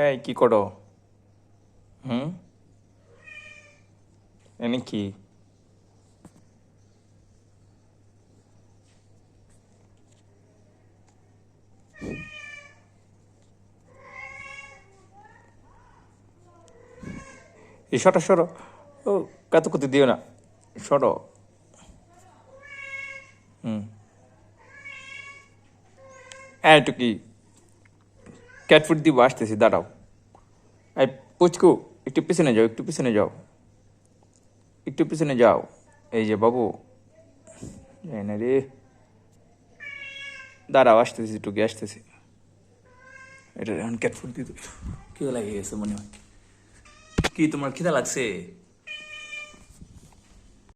এই কি করো? হুম, এনে কি? এই সরো সরো। ও, কাতুকুতি দিও না, সরো। হুম, একটু কি ক্যাট ফুড দিব, আসতেছি, দাঁড়াও। এই পুচকু, একটু পিছনে যাও, একটু পিছনে যাও, একটু পিছনে যাও। এই যে বাবু, এই না রে, দাঁড়াও, আসতেছি, একটু কি আসতেছি। এটা এখন ক্যাট ফুড দিতে কেউ লাগিয়ে গেছে মনে হয়। কি তোমার খিদা লাগছে?